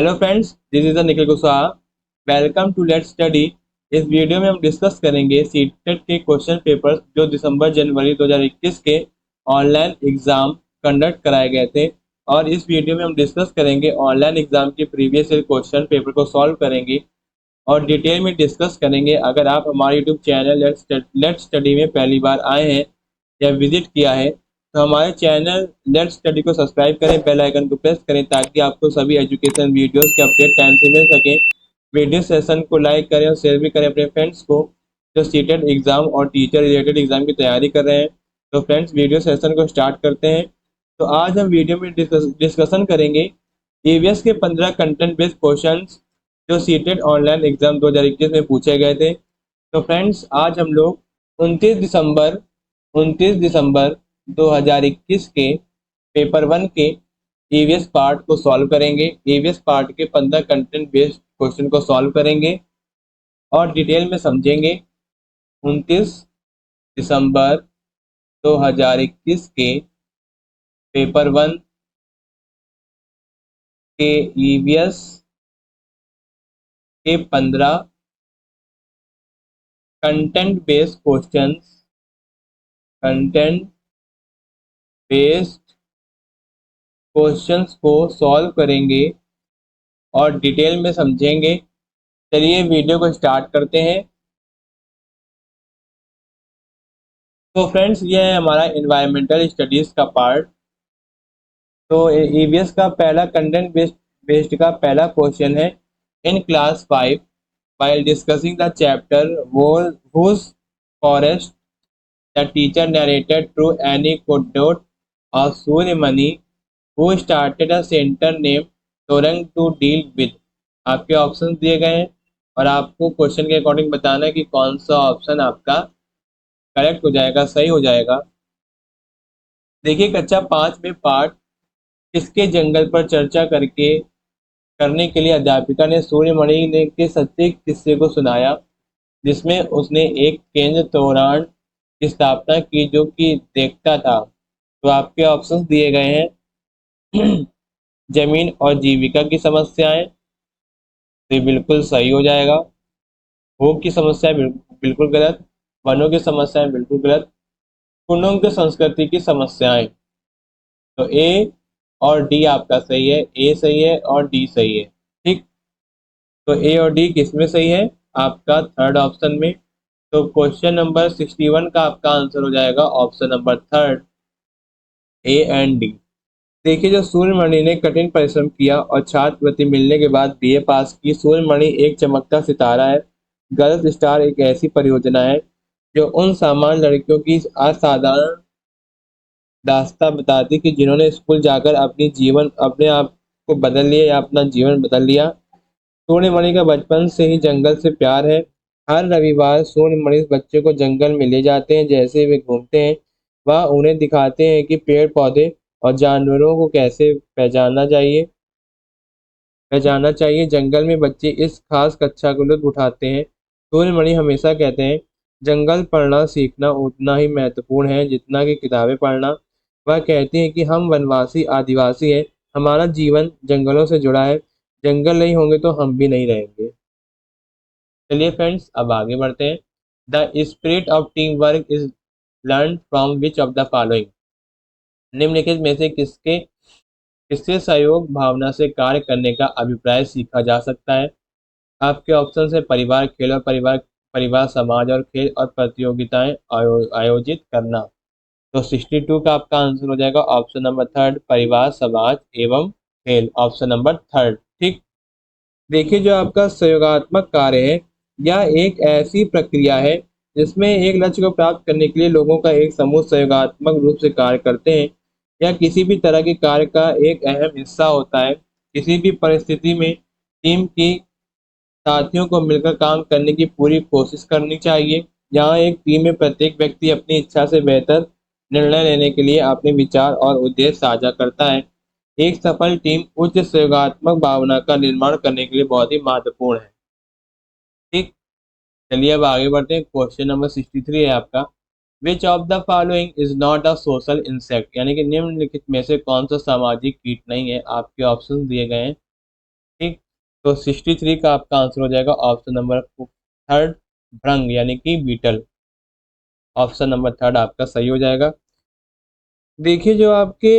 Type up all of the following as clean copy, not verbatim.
Hello friends, this is Nikhil Kushwaha. Welcome to let's study. इस video में हम डिस्कस करेंगे सीटेट के क्वेश्चन पेपर्स जो दिसंबर जनवरी 2021 के ऑनलाइन एग्जाम कंडक्ट कराए गए थे। और इस वीडियो में हम डिस्कस करेंगे ऑनलाइन एग्जाम के प्रीवियस ईयर क्वेश्चन पेपर को सॉल्व करेंगे और डिटेल में डिस्कस करेंगे। अगर आप हमारे यूट्यूब चैनल लेट्स स्टडी में पहली बार आए हैं या विजिट किया है तो हमारे चैनल लेट्स स्टडी को सब्सक्राइब करें, बेल आइकन को प्रेस करें ताकि आपको सभी एजुकेशन वीडियोस के अपडेट टाइम से मिल सके। वीडियो सेशन को लाइक करें और शेयर भी करें अपने फ्रेंड्स को जो सीटेट एग्जाम और टीचर रिलेटेड एग्जाम की तैयारी कर रहे हैं। तो फ्रेंड्स, वीडियो सेशन को स्टार्ट करते हैं। तो आज हम वीडियो में डिस्कशन करेंगे ईवीएस के 15 कंटेंट बेस्ड क्वेश्चन जो सीटेट ऑनलाइन एग्जाम 2021 में पूछे गए थे। तो फ्रेंड्स, आज हम लोग 29 दिसंबर 2021 के पेपर 1 के ईवीएस पार्ट को सॉल्व करेंगे। ईवीएस पार्ट के 15 कंटेंट बेस्ड क्वेश्चन को सॉल्व करेंगे और डिटेल में समझेंगे। 29 दिसंबर 2021 के पेपर 1 के ईवीएस के 15 कंटेंट बेस्ड क्वेश्चंस को सॉल्व करेंगे और डिटेल में समझेंगे। चलिए वीडियो को स्टार्ट करते हैं। तो फ्रेंड्स, ये है हमारा एनवायरमेंटल स्टडीज का पार्ट। तो ईवीएस का पहला कंटेंट बेस्ड का पहला क्वेश्चन है। In class 5 while discussing the chapter whose forest the teacher narrated through anecdote of Surimani who started a center named Torang to deal with। आपके option दिए गए हैं और आपको क्वेश्चन के अकॉर्डिंग बताना है कि कौन सा ऑप्शन आपका करेक्ट हो जाएगा, सही हो जाएगा। देखिए, कक्षा 5 में पाठ किसके जंगल पर चर्चा करने के लिए अध्यापिका ने सूर्यमणि ने के सच्चे किस्से को सुनाया जिसमें उसने एक केंद्र तोरण की स्थापना की जो कि देखता था। तो आपके ऑप्शंस दिए गए हैं जमीन और जीविका की समस्याएं, तो बिल्कुल सही हो जाएगा। भूख की समस्या बिल्कुल गलत। वनों की समस्याएं बिल्कुल गलत। कुनों की संस्कृति की समस्याएं, तो ए और डी आपका सही है। ए सही है और डी सही है। ठीक, तो ए और डी किसमें सही है? आपका थर्ड ऑप्शन में। तो क्वेश्चन नंबर 61 का आपका आंसर हो जाएगा option number third, A and D. देखिए, जो सूर्यमणि ने कठिन परिश्रम किया और छात्रवृत्ति मिलने के बाद बीए पास की। सूर्यमणि एक चमकता सितारा है। गर्ल्स स्टार एक ऐसी परियोजना है जो उन सामान्य लड़कियों की असाधारण दास्तां बताती कि जिन्होंने स्कूल जाकर अपने आप को बदल लिया या अपना जीवन बदल लिया। सूर्यमणि का बचपन से ही जंगल से प्यार है। हर रविवार सूर्यमणि बच्चे को जंगल में ले जाते हैं। जैसे वे घूमते हैं वह उन्हें दिखाते हैं कि पेड़ पौधे और जानवरों को कैसे पहचानना चाहिए। जंगल में बच्चे इस खास कक्षा को लुत्फ उठाते हैं। सूर्यमणि हमेशा कहते हैं जंगल पढ़ना सीखना उतना ही महत्वपूर्ण है जितना कि किताबें पढ़ना। वह कहती हैं कि हम वनवासी आदिवासी हैं, हमारा जीवन जंगलों से जुड़ा है, जंगल नहीं होंगे तो हम भी नहीं रहेंगे। चलिए फ्रेंड्स, अब आगे बढ़ते हैं। The spirit of team work is learn from which of the following. निम्नलिखित में से किससे सहयोग भावना से कार्य करने का अभिप्राय सीखा जा सकता है? आपके ऑप्शन है परिवार, खेल और परिवार, समाज और खेल और प्रतियोगिताएं आयोजित करना। तो 62 का आपका आंसर हो जाएगा ऑप्शन नंबर थर्ड, परिवार, समाज एवं खेल, ऑप्शन नंबर थर्ड। ठीक, देखिए, जो आपका सहयोगात्मक कार्य है यह एक ऐसी प्रक्रिया है जिसमें एक लक्ष्य को प्राप्त करने के लिए लोगों का एक समूह सहयोगात्मक रूप से कार्य करते हैं। यह किसी भी तरह के कार्य का एक अहम हिस्सा होता है। किसी भी परिस्थिति में टीम की साथियों को मिलकर काम करने की पूरी कोशिश करनी चाहिए। यहाँ एक टीम में प्रत्येक व्यक्ति अपनी इच्छा से बेहतर निर्णय लेने के लिए अपने विचार और उद्देश्य साझा करता है। एक सफल टीम उच्च सहयोगात्मक भावना का निर्माण करने के लिए बहुत ही महत्वपूर्ण है। ठीक, चलिए अब आगे बढ़ते हैं। क्वेश्चन नंबर 63 है आपका। विच of the following is not a social insect, यानी कि निम्नलिखित में से कौन सा सामाजिक कीट नहीं है? आपके ऑप्शन दिए गए हैं। ठीक, तो 63 का आपका आंसर हो जाएगा ऑप्शन नंबर थर्ड, भ्रंग यानी कि बीटल। ऑप्शन नंबर थर्ड आपका सही हो जाएगा। देखिए जो आपके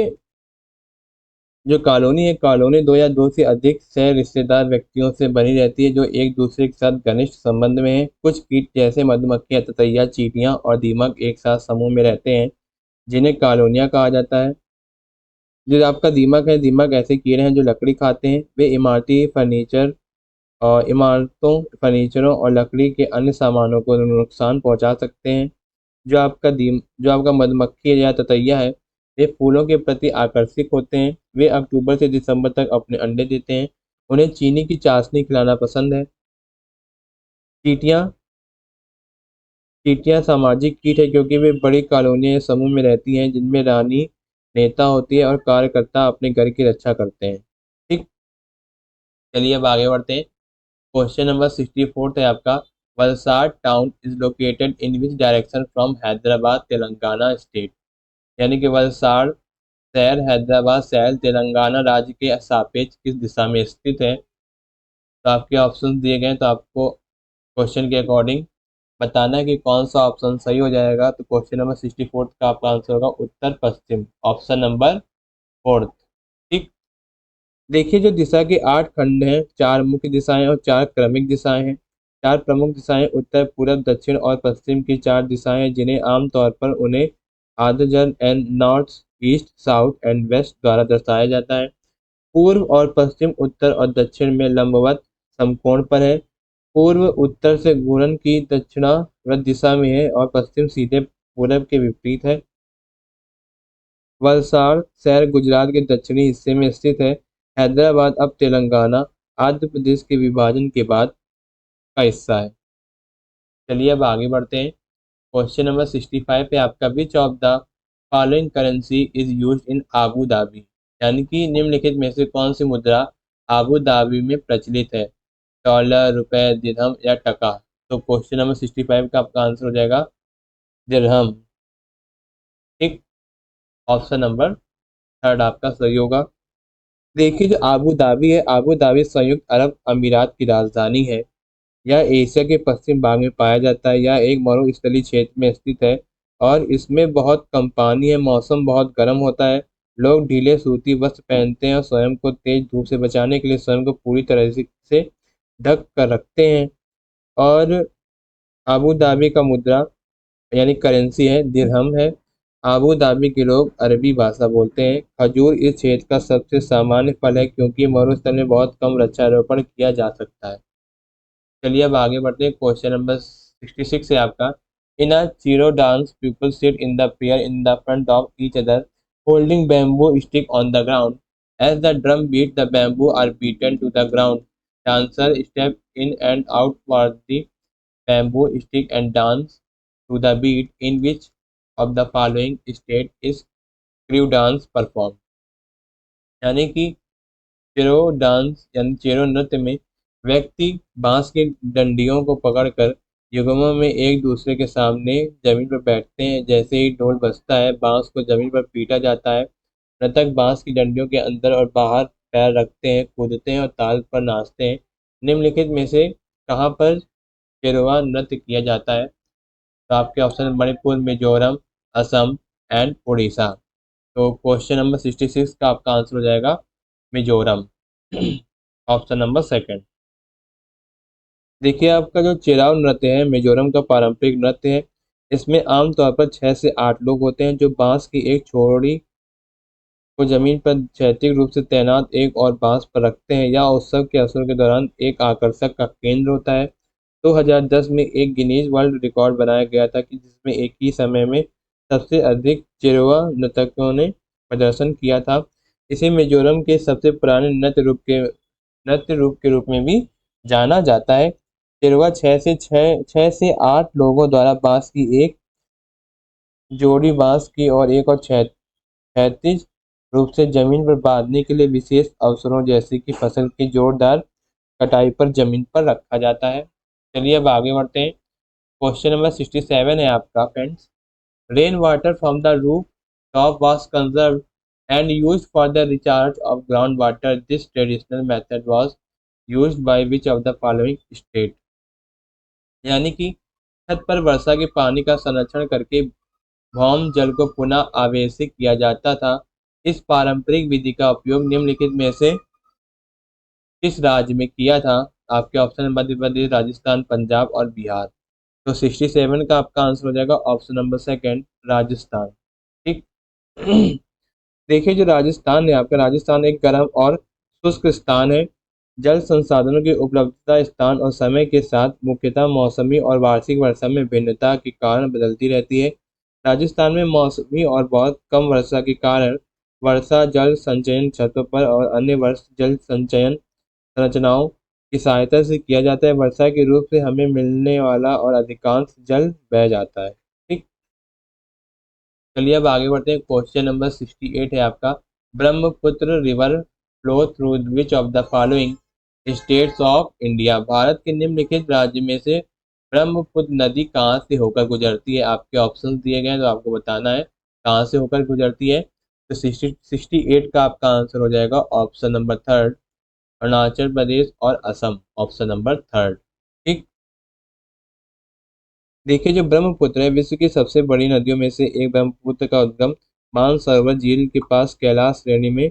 जो कॉलोनी है, कॉलोनी दो या दो से अधिक सह रिश्तेदार व्यक्तियों से बनी रहती है जो एक दूसरे के साथ घनिष्ठ संबंध में है। कुछ कीट जैसे मधुमक्खियां, ततैया, चींटियां और दीमक एक साथ समूह में रहते हैं जिन्हें कॉलोनियां कहा जाता है। जो आपका दीमक है, दीमक ऐसे कीड़े हैं जो लकड़ी खाते हैं। वे इमारती फर्नीचर और इमारतों, फर्नीचरों और लकड़ी के अन्य सामानों को नुकसान पहुंचा सकते हैं। जो आपका मधुमक्खी या ततैया है, वे फूलों के प्रति आकर्षित होते हैं। वे अक्टूबर से दिसंबर तक अपने अंडे देते हैं। उन्हें चीनी की चाशनी खिलाना पसंद है। चींटियां चींटियां सामाजिक कीट है क्योंकि वे बड़ी कॉलोनियां या समूह में रहती हैं जिनमें रानी नेता होती है और कार्यकर्ता अपने घर की रक्षा करते हैं। ठीक, चलिए अब आगे बढ़ते हैं। क्वेश्चन नंबर 64 है आपका। Valsad town is located in which direction from Hyderabad Telangana state. यानी कि वलसाड़ शहर हैदराबाद शहर तेलंगाना राज्य के सापेक्ष किस दिशा में स्थित है। तो आपके ऑप्शन दिए गए हैं, तो आपको क्वेश्चन के अकॉर्डिंग बताना है कि कौन सा ऑप्शन सही हो जाएगा। तो क्वेश्चन नंबर 64 का आपका आंसर होगा उत्तर पश्चिम, ऑप्शन नंबर फोर्थ। ठीक, देखिए जो दिशा के 8 खंड हैं, 4 मुख्य दिशाएं और 4 क्रमिक दिशाएं हैं। 4 प्रमुख दिशाएं उत्तर, पूर्व, दक्षिण और पश्चिम की 4 दिशाएं हैं जिन्हें आमतौर पर उन्हें आदर्जन and north, east, south and west द्वारा दर्शाया जाता है। पूर्व और पश्चिम उत्तर और दक्षिण में लंबवत समकोण पर है। पूर्व उत्तर से घूर्णन की दक्षिणावर्त दिशा में है और पश्चिम सीधे पूरब के विपरीत है। वलसाड़ शहर गुजरात के दक्षिणी हिस्से में स्थित है। हैदराबाद अब तेलंगाना आंध्र प्रदेश के विभाजन के बाद का हिस्सा है। चलिए अब आगे बढ़ते हैं। क्वेश्चन नंबर 65 पे आपका विच of the following currency is use in Abu Dhabi. यानी कि निम्नलिखित में से कौन सी मुद्रा आबू धाबी में प्रचलित है। डॉलर, रुपए, दिरहम या टका। तो क्वेश्चन नंबर 65 का आपका आंसर हो जाएगा दिरहम। ठीक, ऑप्शन नंबर थर्ड आपका सही होगा। देखिए जो आबू धाबी है, आबू धाबी संयुक्त अरब अमीरात की राजधानी है। यह एशिया के पश्चिम भाग में पाया जाता है। यह एक मरुस्थलीय क्षेत्र में स्थित है और इसमें बहुत कम पानी है। मौसम बहुत गर्म होता है। लोग ढीले सूती वस्त्र पहनते हैं और स्वयं को तेज धूप से बचाने के लिए स्वयं को पूरी तरह से ढक कर रखते हैं। और आबू धाबी का मुद्रा यानी करेंसी है, दिरहम है। आबू धाबी के लोग अरबी भाषा बोलते हैं। खजूर इस क्षेत्र का सबसे सामान्य फल है क्योंकि मरुस्थल में बहुत कम वृक्षारोपण किया जा सकता है। चलिए अब आगे बढ़ते हैं। क्वेश्चन नंबर 66 है आपका। In a Cheraw dance people sit in the pair in the front of each other holding bamboo stick on the ground. As the drum beat the bamboo are beaten to the ground. Dancer step in and out for the bamboo stick and dance to the beat in which of the following state is Cheraw dance perform. यानी कि Chero dance यानी चेरो नृत्य में व्यक्ति बांस की डंडियों को पकड़कर युग्मों में एक दूसरे के सामने जमीन पर बैठते हैं। जैसे ही ढोल बजता है, बांस को जमीन पर पीटा जाता है। नर्तक बांस की डंडियों के अंदर और बाहर पैर रखते हैं, कूदते हैं और ताल पर नाचते हैं। निम्नलिखित में से कहाँ पर चेरोवा नृत्य किया जाता है। तो आपके ऑप्शन मणिपुर, मिजोरम, असम एंड उड़ीसा। तो क्वेश्चन नंबर 66 का आपका आंसर हो जाएगा मिजोरम, ऑप्शन नंबर सेकंड। देखिए आपका जो चिराव नृत्य है मिजोरम का पारंपरिक नृत्य है। इसमें आमतौर पर 6 से 8 लोग होते हैं जो बांस की एक छोड़ी को जमीन पर क्षैतिज रूप से तैनात एक और बांस पर रखते हैं। यह उत्सव के अवसर के दौरान एक आकर्षक का केंद्र होता है। 2010 में एक गिनीज वर्ल्ड रिकॉर्ड बनाया गया था कि जिसमें एक ही समय में सबसे अधिक चिरवा नर्तकों ने प्रदर्शन किया था। इसे मिजोरम के सबसे पुराने नृत्य रूप के रूप में भी जाना जाता है। चिरवा 6 से 8 लोगों द्वारा बांस की एक जोड़ी बांस की और एक और क्षैतिज रूप से जमीन पर बांधने के लिए विशेष अवसरों जैसे कि फसल की जोरदार कटाई पर जमीन पर रखा जाता है। चलिए अब आगे बढ़ते हैं। क्वेश्चन नंबर 67 है आपका friends. Rain water from the roof top was conserved and used for the recharge of groundwater. This traditional method was used by which of the following state. यानी कि छत पर वर्षा के पानी का संरक्षण करके भौम जल को पुनः आवेशित किया जाता था। इस पारंपरिक विधि का उपयोग निम्नलिखित में से किस राज्य में किया था? आपके ऑप्शन है मध्य प्रदेश, राजस्थान, पंजाब और बिहार। तो 67 का आपका आंसर हो जाएगा ऑप्शन नंबर सेकंड, राजस्थान। ठीक। देखिए जो राजस्थान है आपका, राजस्थान एक गर्म और शुष्क स्थान है। जल संसाधनों की उपलब्धता स्थान और समय के साथ मुख्यतः मौसमी और वार्षिक वर्षा में भिन्नता के कारण बदलती रहती है। राजस्थान में मौसमी और बहुत कम वर्षा के कारण वर्षा जल संचयन छतों पर और अन्य वर्ष जल संचयन संरचनाओं की सहायता से किया जाता है। वर्षा के रूप से हमें मिलने वाला और अधिकांश जल बह जाता है। ठीक। चलिए अब आगे बढ़ते हैं। क्वेश्चन नंबर 68 है आपका, Brahmaputra river flow through which of the following states of India. Bharat के निम्नलिखित राज्य में से ब्रह्मपुत्र नदी कहाँ से होकर गुजरती है? आपके ऑप्शन दिए गए हैं तो आपको बताना है कहाँ से होकर गुजरती है। तो 68 का आपका आंसर हो जाएगा option number third, Arunachal Pradesh और असम, ऑप्शन नंबर थर्ड। ठीक। देखिए जो ब्रह्मपुत्र है विश्व की सबसे बड़ी नदियों में से एक। ब्रह्मपुत्र का उद्गम मानसरोवर झील के पास कैलाश श्रेणी में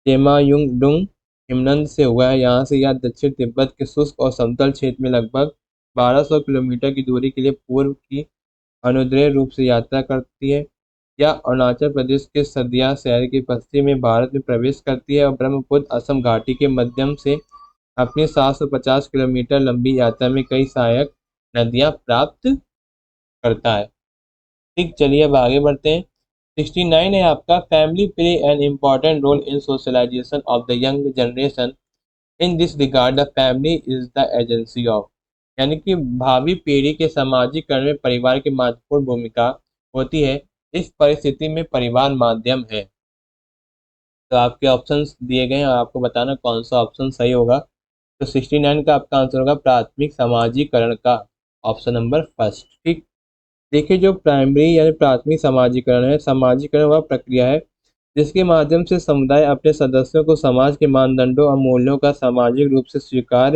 तेमायुंगडुंग हिमनद से हुआ है। यहाँ से यह दक्षिण तिब्बत के शुष्क और समतल क्षेत्र में लगभग 1200 किलोमीटर की दूरी के लिए पूर्व की अनुदैर्ध्य रूप से यात्रा करती है। यह अरुणाचल प्रदेश के सदिया शहर के पश्चिम में भारत में प्रवेश करती है और ब्रह्मपुत्र असम घाटी के माध्यम से अपनी 750 किलोमीटर लंबी यात्रा में कई सहायक नदियां प्राप्त करता है। ठीक। चलिए अब आगे बढ़ते हैं। 69 है आपका, family play an important role in socialisation of the young generation. In this regard the family is the agency of. यानी कि भावी पीढ़ी के सामाजिकरण में परिवार की महत्वपूर्ण भूमिका होती है। इस परिस्थिति में परिवार माध्यम है। तो आपके ऑप्शंस दिए गए हैं और आपको बताना कौन सा ऑप्शन सही होगा। तो 69 का आपका आंसर होगा प्राथमिक सामाजिकरण का, ऑप्शन नंबर फर्स्ट। ठीक। देखिए जो प्राइमरी यानी प्राथमिक सामाजिकरण है, सामाजिकरण वह प्रक्रिया है जिसके माध्यम से समुदाय अपने सदस्यों को समाज के मानदंडों और मूल्यों का सामाजिक रूप से स्वीकार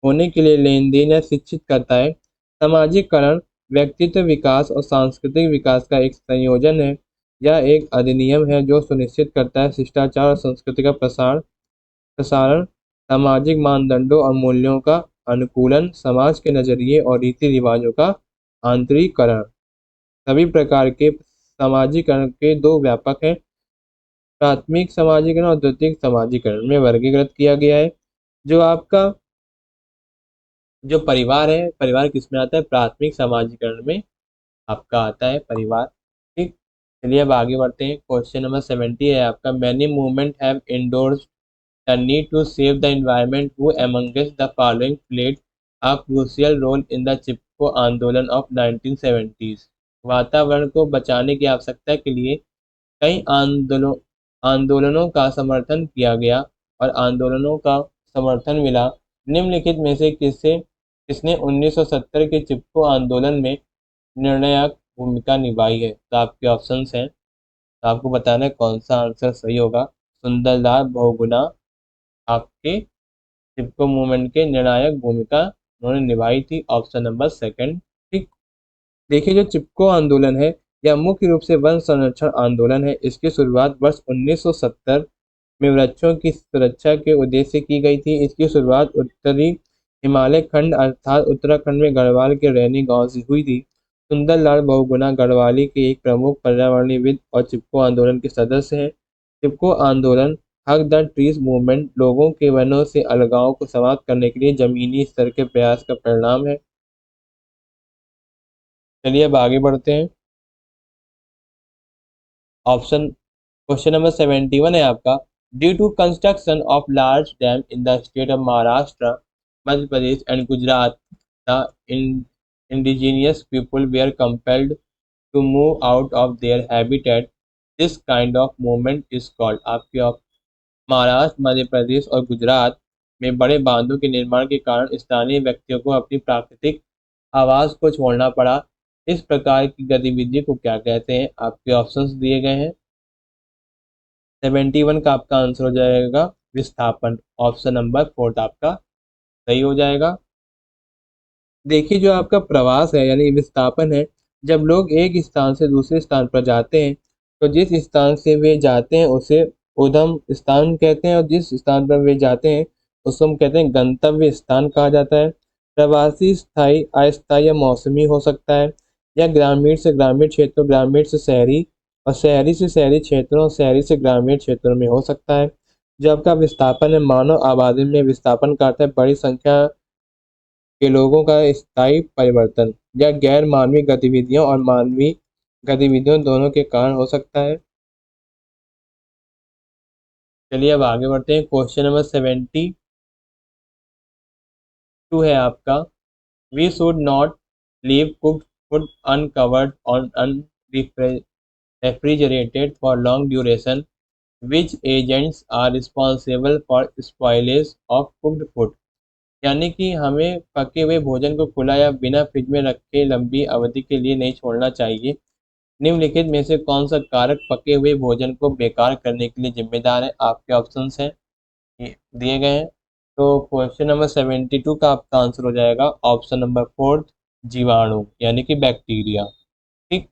होने के लिए लेन देन या शिक्षित करता है। सामाजिकरण व्यक्तित्व विकास और सांस्कृतिक विकास का एक संयोजन है। यह एक अधिनियम है जो सुनिश्चित करता है शिष्टाचार और संस्कृति का प्रसारण, सामाजिक मानदंडों और मूल्यों का अनुकूलन, समाज के नजरिए और रीति रिवाजों का आंतरिकरण। सभी प्रकार के सामाजिकरण के दो व्यापक हैं, प्राथमिक सामाजिकरण और द्वितीयक सामाजिकरण में वर्गीकृत किया गया है। जो आपका जो परिवार है, परिवार किसमें आता है? प्राथमिक सामाजिकरण में आपका आता है परिवार। ठीक। चलिए अब आगे बढ़ते हैं। क्वेश्चन नंबर 70 है आपका, many movement have endorsed the need to save the environment who amongst the following played a crucial role in the चिपको आंदोलन of 1970s। वातावरण को बचाने की आवश्यकता के लिए कई आंदोलनों का समर्थन किया गया और आंदोलनों का समर्थन मिला। निम्नलिखित में से किसने 1970 के चिपको आंदोलन में निर्णायक भूमिका निभाई है? तो आपके ऑप्शंस हैं, तो आपको बताना है कौन सा आंसर सही होगा। सुंदरलाल बहुगुणा आपके चिपको मूवमेंट के निर्णायक भूमिका उन्होंने निभाई थी, ऑप्शन नंबर सेकंड। ठीक। देखिए जो चिपको आंदोलन है यह मुख्य रूप से वन संरक्षण आंदोलन है। इसकी शुरुआत वर्ष 1970 में वृक्षों की सुरक्षा के उद्देश्य से की गई थी। इसकी शुरुआत उत्तरी हिमालय खंड अर्थात उत्तराखंड में गढ़वाल के रैनी गांव से हुई थी। सुंदरलाल बहुगुणा गढ़वाली के एक प्रमुख पर्यावरणविद और चिपको आंदोलन के सदस्य हैं। चिपको आंदोलन हक द ट्रीज मूवमेंट लोगों के वनों से अलगाव को समाप्त करने के लिए जमीनी स्तर के प्रयास का परिणाम है। चलिए अब आगे बढ़ते हैं। ऑप्शन क्वेश्चन नंबर 71 है आपका, due to construction of large dam in the state of Maharashtra, Madhya Pradesh and Gujarat, the indigenous people were compelled to move out of their habitat. This kind of movement is called. आपके महाराष्ट्र, मध्य प्रदेश और गुजरात में बड़े बांधों के निर्माण के कारण स्थानीय व्यक्तियों को अपनी प्राकृतिक आवास को छोड़ना पड़ा। इस प्रकार की गतिविधि को क्या कहते हैं? आपके ऑप्शंस दिए गए हैं। 71 का आपका आंसर हो जाएगा विस्थापन। ऑप्शन नंबर 4 आपका सही हो जाएगा। देखिए जो आपका प्रवास है यानी विस्थापन है, जब लोग एक स्थान से दूसरे स्थान पर जाते हैं तो जिस स्थान से वे जाते हैं उसे उद्गम स्थान कहते हैं और जिस स्थान पर वे जाते हैं उसको हम कहते हैं गंतव्य स्थान कहा जाता है। प्रवासी स्थायी, अस्थायी या मौसमी हो सकता है, या ग्रामीण से ग्रामीण क्षेत्रों, ग्रामीण से शहरी और शहरी से शहरी क्षेत्रों और शहरी से ग्रामीण क्षेत्रों में हो सकता है। जो आपका विस्थापन है, मानव आबादी में विस्थापन का अर्थ है बड़ी संख्या के लोगों का स्थायी परिवर्तन, या गैर मानवीय गतिविधियों और मानवीय गतिविधियों दोनों के कारण हो सकता है। चलिए अब आगे बढ़ते हैं। क्वेश्चन नंबर 72 है आपका, we should not leave cooked food uncovered और refrigerated for long duration, which agents are responsible for spoilage of cooked food. यानी कि हमें पके हुए भोजन को खुला या बिना फ्रिज में रखे लंबी अवधि के लिए नहीं छोड़ना चाहिए। निम्नलिखित में से कौन सा कारक पके हुए भोजन को बेकार करने के लिए जिम्मेदार है? आपके ऑप्शंस हैं ये दिए गए हैं। तो क्वेश्चन नंबर 72 का आपका आंसर हो जाएगा ऑप्शन नंबर 4, जीवाणु यानी कि बैक्टीरिया। ठीक।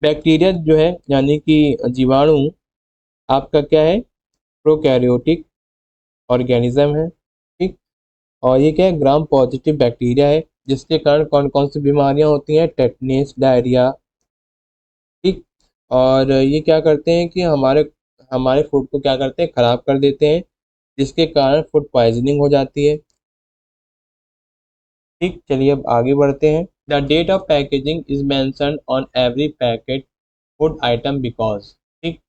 बैक्टीरिया जो है यानी कि जीवाणु आपका क्या है? प्रोकैरियोटिक ऑर्गेनिज्म है। ठीक। और ये क्या है? ग्राम पॉजिटिव बैक्टीरिया है, जिसके कारण कौन कौन सी बीमारियां होती हैं? Tetanus, diarrhoea. ठीक। और ये क्या करते हैं कि हमारे हमारे फूड को क्या करते हैं? खराब कर देते हैं, जिसके कारण फूड पॉइजनिंग हो जाती है। ठीक। चलिए अब आगे बढ़ते हैं। The date of packaging is mentioned on every packet food item because. ठीक।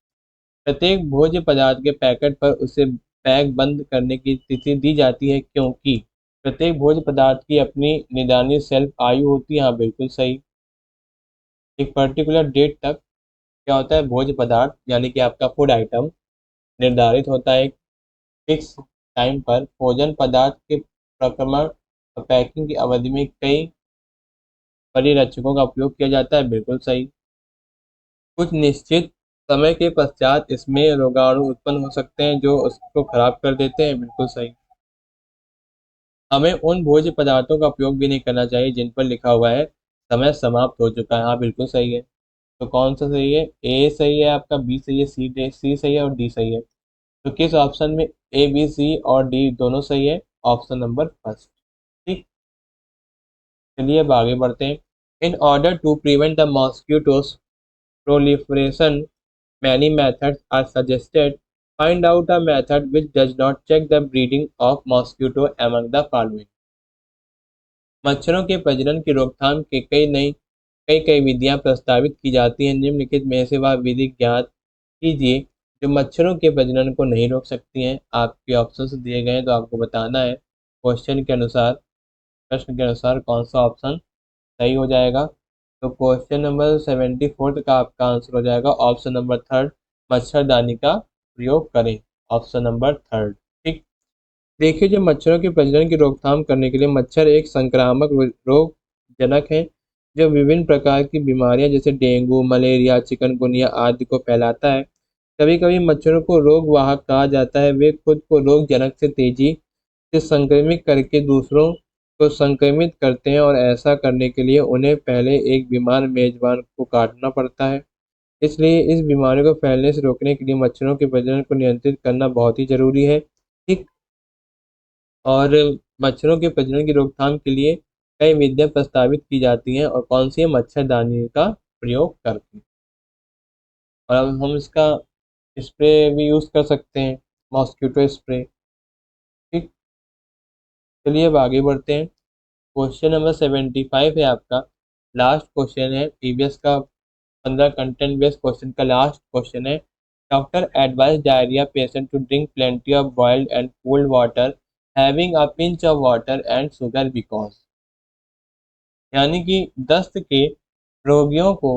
प्रत्येक भोज्य पदार्थ के पैकेट पर उसे पैक बंद करने की तिथि दी जाती है, क्योंकि प्रत्येक भोज्य पदार्थ की अपनी निदानी सेल्फ आयु होती है। हाँ बिल्कुल सही। एक पर्टिकुलर डेट तक क्या होता है? भोज्य पदार्थ यानी कि आपका फूड आइटम निर्धारित होता है। एक फिक्स टाइम पर भोजन पदार्थ के प्रक्रमण और पैकिंग की अवधि में कई परिरक्षकों का उपयोग किया जाता है। बिल्कुल सही। कुछ निश्चित समय के पश्चात इसमें रोगाणु उत्पन्न हो सकते हैं जो उसको खराब कर देते हैं। बिल्कुल सही। हमें उन भोज्य पदार्थों का उपयोग भी नहीं करना चाहिए जिन पर लिखा हुआ है समय समाप्त हो चुका है। हाँ बिल्कुल सही है। तो कौन सा सही है? ए सही है आपका, बी सही है, सी सही है और डी सही है। तो किस ऑप्शन में ए, बी, सी और डी दोनों सही है? Option number first. ठीक। चलिए अब आगे बढ़ते हैं। In order to prevent the mosquitoes proliferation, many methods are suggested. Find out a method which does not check the breeding of mosquito among the following. मच्छरों के प्रजनन की रोकथाम के कई विधियां प्रस्तावित की जाती हैं। निम्नलिखित में से वह विधि ज्ञात कीजिए जो मच्छरों के प्रजनन को नहीं रोक सकती हैं। आपके ऑप्शंस दिए गए हैं तो आपको बताना है क्वेश्चन के अनुसार, प्रश्न के अनुसार कौन सा ऑप्शन सही हो जाएगा। तो क्वेश्चन नंबर 74 का आपका आंसर हो जाएगा ऑप्शन नंबर 3, मच्छरदानी का प्रयोग करें। Option number 3। ठीक। देखिए जो मच्छरों के प्रजनन की रोकथाम करने के लिए मच्छर एक संक्रामक रोग जनक है जो विभिन्न प्रकार की बीमारियां जैसे डेंगू, मलेरिया, चिकनगुनिया आदि को फैलाता है। कभी कभी मच्छरों को रोग वाहक कहा जाता है। वे खुद को रोग जनक से तेजी से संक्रमित करके दूसरों को संक्रमित करते हैं और ऐसा करने के लिए उन्हें पहले एक बीमार मेजबान को काटना पड़ता है। इसलिए इस बीमारी को फैलने से रोकने के लिए मच्छरों के प्रजनन को नियंत्रित करना बहुत ही जरूरी है। ठीक। और मच्छरों के प्रजनन की रोकथाम के लिए कई विधियां प्रस्तावित की जाती हैं और कौन सी है? मच्छरदानी का प्रयोग करके। और अब हम इसका स्प्रे भी यूज कर सकते हैं, मॉस्किटो स्प्रे। ठीक। चलिए अब आगे बढ़ते हैं। क्वेश्चन नंबर 75 है आपका, लास्ट क्वेश्चन है प्रीवियस का 15 कंटेंट बेस्ड क्वेश्चन का लास्ट क्वेश्चन है। Doctor advise diarrhoea patient to drink plenty of boiled and cold water having a pinch of water and sugar because. यानी कि दस्त के रोगियों को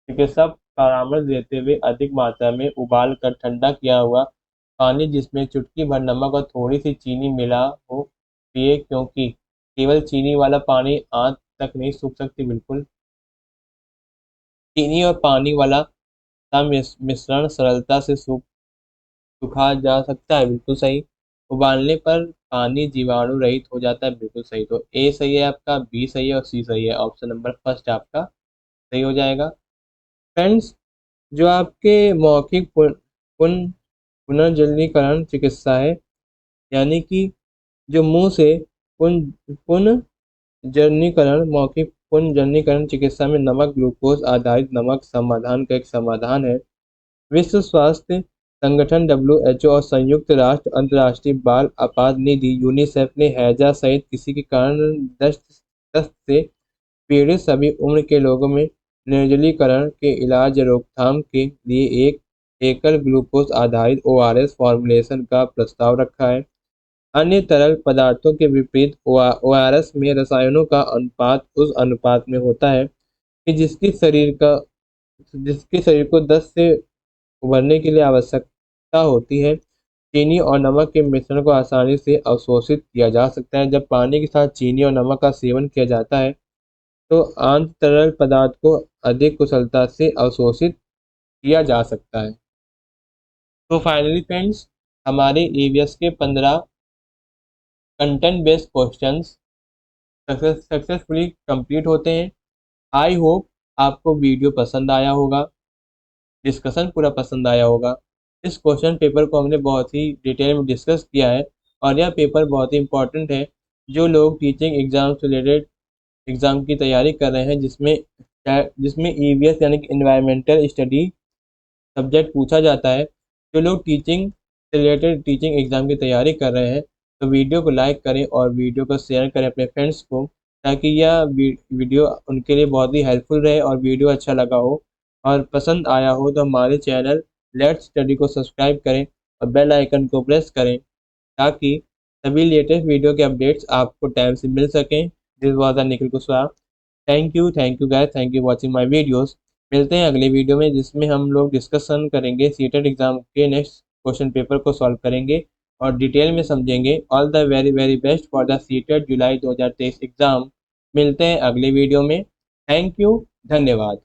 चिकित्सक परामर्श देते हुए अधिक मात्रा में उबाल कर ठंडा किया हुआ पानी जिसमें चुटकी भर नमक और थोड़ी सी चीनी मिला हो पिए, क्योंकि केवल चीनी वाला पानी आंत तक नहीं सूख सकती। बिल्कुल। चीनी और पानी वाला मिश्रण सरलता से सूख सुखा जा सकता है, बिल्कुल सही। उबालने पर पानी जीवाणु रहित हो जाता है, बिल्कुल सही। तो ए सही है आपका, बी सही है और सी सही है। ऑप्शन नंबर फर्स्ट आपका सही हो जाएगा। फ्रेंड्स, जो आपके मौखिक पुनर्जननीकरण चिकित्सा है, यानी कि जो मुंह से पुनर्जननीकरण मौखिक पुनर्जननीकरण चिकित्सा में नमक ग्लूकोज आधारित नमक समाधान का एक समाधान है। विश्व स्वास्थ्य संगठन WHO और संयुक्त राष्ट्र अंतर्राष्ट्रीय बाल आपात निधि यूनिसेफ ने हैजा सहित किसी के कारण दस्त से पीड़ित सभी उम्र के लोगों में निर्जलीकरण के इलाज या रोकथाम के लिए एक एकल ग्लूकोज आधारित ORS फॉर्मुलेशन का प्रस्ताव रखा है। अन्य तरल पदार्थों के विपरीत ORS में रसायनों का अनुपात उस अनुपात में होता है कि जिसके शरीर को दस्त से उभरने के लिए आवश्यकता होती है। चीनी और नमक के मिश्रण को आसानी से अवशोषित किया जा सकता है। जब पानी के साथ चीनी और नमक का सेवन किया जाता है तो आंत तरल पदार्थ को अधिक कुशलता से अवशोषित किया जा सकता है। तो फाइनली फ्रेंड्स, हमारे EVS के 15 content based questions successfully complete होते हैं। आई होप आपको वीडियो पसंद आया होगा, डिस्कशन पूरा पसंद आया होगा। इस क्वेश्चन पेपर को हमने बहुत ही डिटेल में डिस्कस किया है और यह पेपर बहुत ही इंपॉर्टेंट है। जो लोग टीचिंग एग्जाम से रिलेटेड एग्ज़ाम की तैयारी कर रहे हैं, जिसमें EVS यानी कि इन्वायरमेंटल स्टडी सब्जेक्ट पूछा जाता है। जो लोग टीचिंग से रिलेटेड टीचिंग एग्ज़ाम की तैयारी कर रहे हैं, तो वीडियो को लाइक करें और वीडियो को शेयर करें अपने फ्रेंड्स को, ताकि यह वीडियो उनके लिए बहुत ही हेल्पफुल रहे। और वीडियो अच्छा लगा हो और पसंद आया हो तो हमारे चैनल लेट्स स्टडी को सब्सक्राइब करें और बेल आइकन को प्रेस करें, ताकि सभी लेटेस्ट वीडियो के अपडेट्स आपको टाइम से मिल सकें। This was the Nikhil Kushwaha. Thank you guys, thank you watching my videos. मिलते हैं अगले वीडियो में, जिसमें हम लोग डिस्कशन करेंगे सीटेट एग्जाम के नेक्स्ट क्वेश्चन पेपर को सॉल्व करेंगे और डिटेल में समझेंगे। All the very very best for the CTET July 2023 exam. मिलते हैं अगले वीडियो में। थैंक यू, धन्यवाद।